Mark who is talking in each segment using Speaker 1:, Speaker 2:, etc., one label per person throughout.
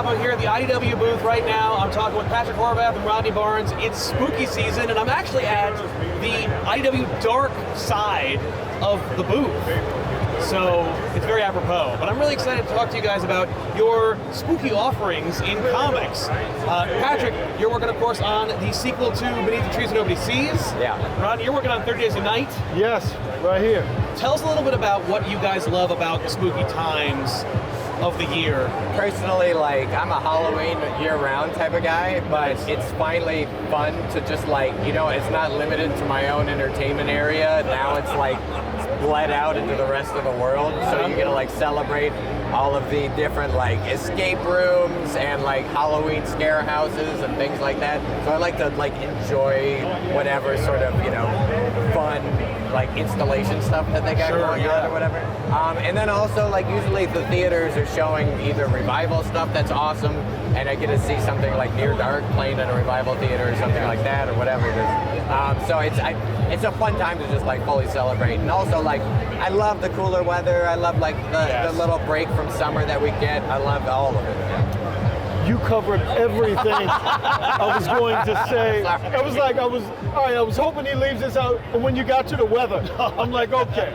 Speaker 1: ComicPop. I'm here at the IDW booth right now. I'm talking with Patrick Horvath and Rodney Barnes. It's spooky season, and I'm actually at the IDW dark side of the booth. So it's very apropos. But I'm really excited to talk to you guys about your spooky offerings in comics. Patrick, you're working, of course, on the sequel to Beneath the Trees That Nobody Sees.
Speaker 2: Yeah.
Speaker 1: Rodney, you're working on 30 Days a Night.
Speaker 3: Yes, right here.
Speaker 1: Tell us a little bit about what you guys love about the spooky times of the year.
Speaker 2: Personally, like, I'm a Halloween year-round type of guy, but it's finally fun to just, like, you know, it's not limited to my own entertainment area. Now it's like bled out into the rest of the world, so you get to like celebrate all of the different like escape rooms and like Halloween scare houses and things like that. So I like to like enjoy whatever sort of, you know, fun like installation stuff that they got going on or whatever. And then also like usually the theaters are showing either revival stuff that's awesome, and I get to see something like Near Dark playing in a revival theater or something like that or whatever it is. So it's a fun time to just like fully celebrate. And also like I love the cooler weather. I love like the little break from summer that we get. I love all of it.
Speaker 3: You covered everything I was going to say. I was hoping he leaves this out, and when you got to the weather, I'm like, okay.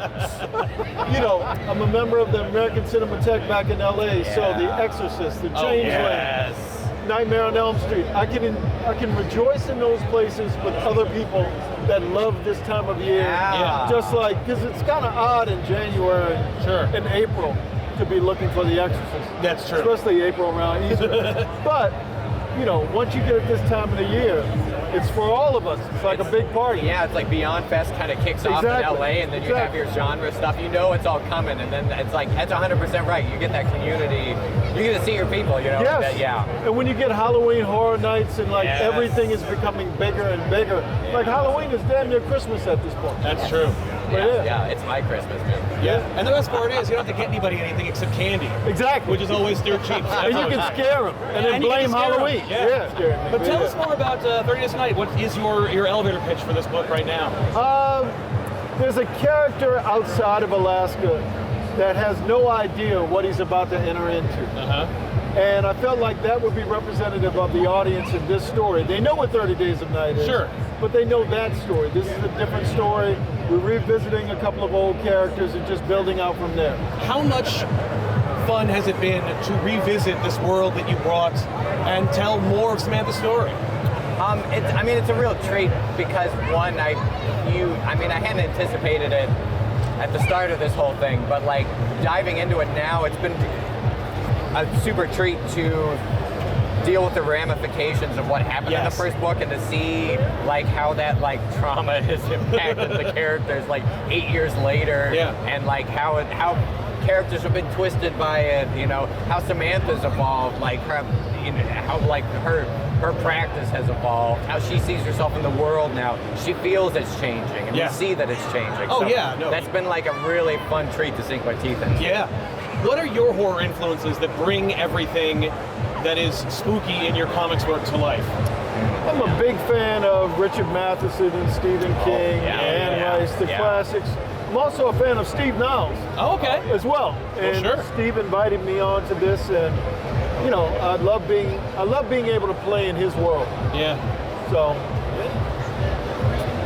Speaker 3: You know, I'm a member of the American Cinematheque back in LA, so The Exorcist, The Changeling, Nightmare on Elm Street. I can rejoice in those places with other people that love this time of year. Just like, because it's kind of odd in January and April to be looking for The Exorcist.
Speaker 1: That's true.
Speaker 3: Especially April around Easter. But, you know, once you get at this time of the year, it's for all of us. It's like a big party.
Speaker 2: Yeah, it's like Beyond Fest kind of kicks off in LA, and then you have your genre stuff. You know it's all coming, and then it's like, that's 100% right. You get that community. You get to see your people, you know?
Speaker 3: Yes. And when you get Halloween Horror Nights and like everything is becoming bigger and bigger. Like Halloween is damn near Christmas at this point.
Speaker 1: That's true.
Speaker 2: Yeah, it's my Christmas, man.
Speaker 1: Yeah, and the best part is you don't have to get anybody anything except candy.
Speaker 3: Exactly.
Speaker 1: Which is always dirt cheap. So
Speaker 3: and you can scare them, and then blame Halloween.
Speaker 1: But tell us more about 30 Days a Night. What is your elevator pitch for this book right now?
Speaker 3: There's a character outside of Alaska that has no idea what he's about to enter into. And I felt like that would be representative of the audience in this story. They know what 30 Days of Night is, but they know that story. This is a different story. We're revisiting a couple of old characters and just building out from there.
Speaker 1: How much fun has it been to revisit this world that you brought and tell more of Samantha's story?
Speaker 2: It's a real treat because one, I hadn't anticipated it at the start of this whole thing, but like diving into it now, it's been a super treat to deal with the ramifications of what happened in the first book and to see like how that like trauma has impacted the characters like 8 years later, and like how characters have been twisted by it, you know, how Samantha's evolved, like her, you know, how like her practice has evolved, how she sees herself in the world now. She feels it's changing, and we see that it's changing. That's been like a really fun treat to sink my teeth into.
Speaker 1: What are your horror influences that bring everything that is spooky in your comics work to life?
Speaker 3: I'm a big fan of Richard Matheson and Stephen King, Anne Rice, the classics. I'm also a fan of Steve Niles. As well. And Steve invited me on to this, and you know, I love being able to play in his world. So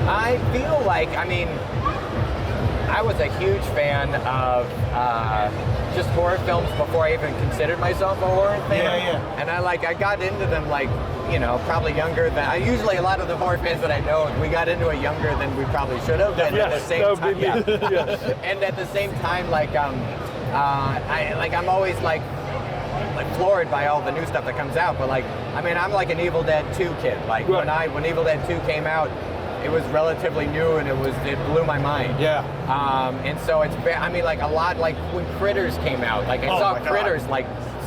Speaker 2: I feel like, I was a huge fan of just horror films before I even considered myself a horror fan. And I got into them like, you know, probably younger than, usually a lot of the horror fans that I know, we got into it younger than we probably should have. And at the same time, and at the same time, I'm always like floored by all the new stuff that comes out. But I'm like an Evil Dead 2 kid. Like when Evil Dead 2 came out, it was relatively new and it blew my mind. And so it's, a lot like when Critters came out, I saw Critters,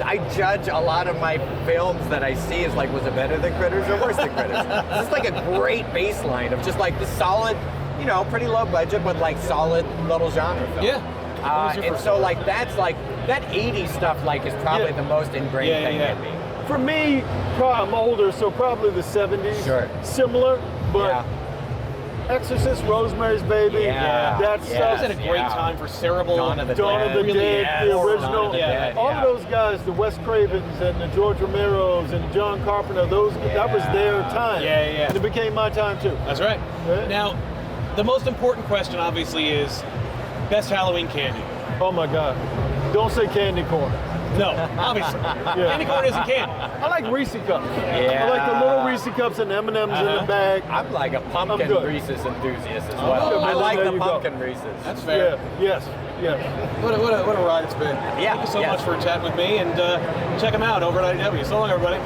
Speaker 2: I judge a lot of my films that I see as was it better than Critters or worse than Critters? It's just like a great baseline of just like the solid, you know, pretty low budget, but solid little genre film. And so that's that 80s stuff is probably the most ingrained thing in me.
Speaker 3: For me, I'm older, so probably the 70s. Similar, but Exorcist, Rosemary's Baby,
Speaker 2: Yeah.
Speaker 3: that
Speaker 1: That
Speaker 3: stuff.
Speaker 1: was at a great time for cerebral.
Speaker 2: Dawn of the
Speaker 3: Dawn of the
Speaker 1: Really,
Speaker 3: Dead,
Speaker 1: yeah,
Speaker 3: the
Speaker 1: Dawn of
Speaker 3: original,
Speaker 1: the Dead,
Speaker 3: all of those guys, the Wes Cravens and the George Romeros and John Carpenter, that was their time.
Speaker 1: Yeah, yeah.
Speaker 3: And it became my time too.
Speaker 1: That's right.
Speaker 3: Yeah.
Speaker 1: Now, the most important question, obviously, is best Halloween candy.
Speaker 3: Oh my God. Don't say candy corn.
Speaker 1: No, obviously. Candy corn isn't candy.
Speaker 3: I like Reese cups.
Speaker 2: Yeah.
Speaker 3: I like the little Reese cups and M&Ms in the bag.
Speaker 2: I'm like a pumpkin
Speaker 3: I'm good.
Speaker 2: Reese's enthusiast as
Speaker 1: Oh,
Speaker 2: well. I
Speaker 1: well,
Speaker 2: like
Speaker 3: there
Speaker 2: the
Speaker 3: you go.
Speaker 2: pumpkin Reese's.
Speaker 1: That's fair.
Speaker 3: Yeah. Yes.
Speaker 1: What a ride it's been.
Speaker 2: Yeah,
Speaker 1: Thank you so
Speaker 2: yes.
Speaker 1: much for chatting with me, and check them out over at IDW. So long, everybody.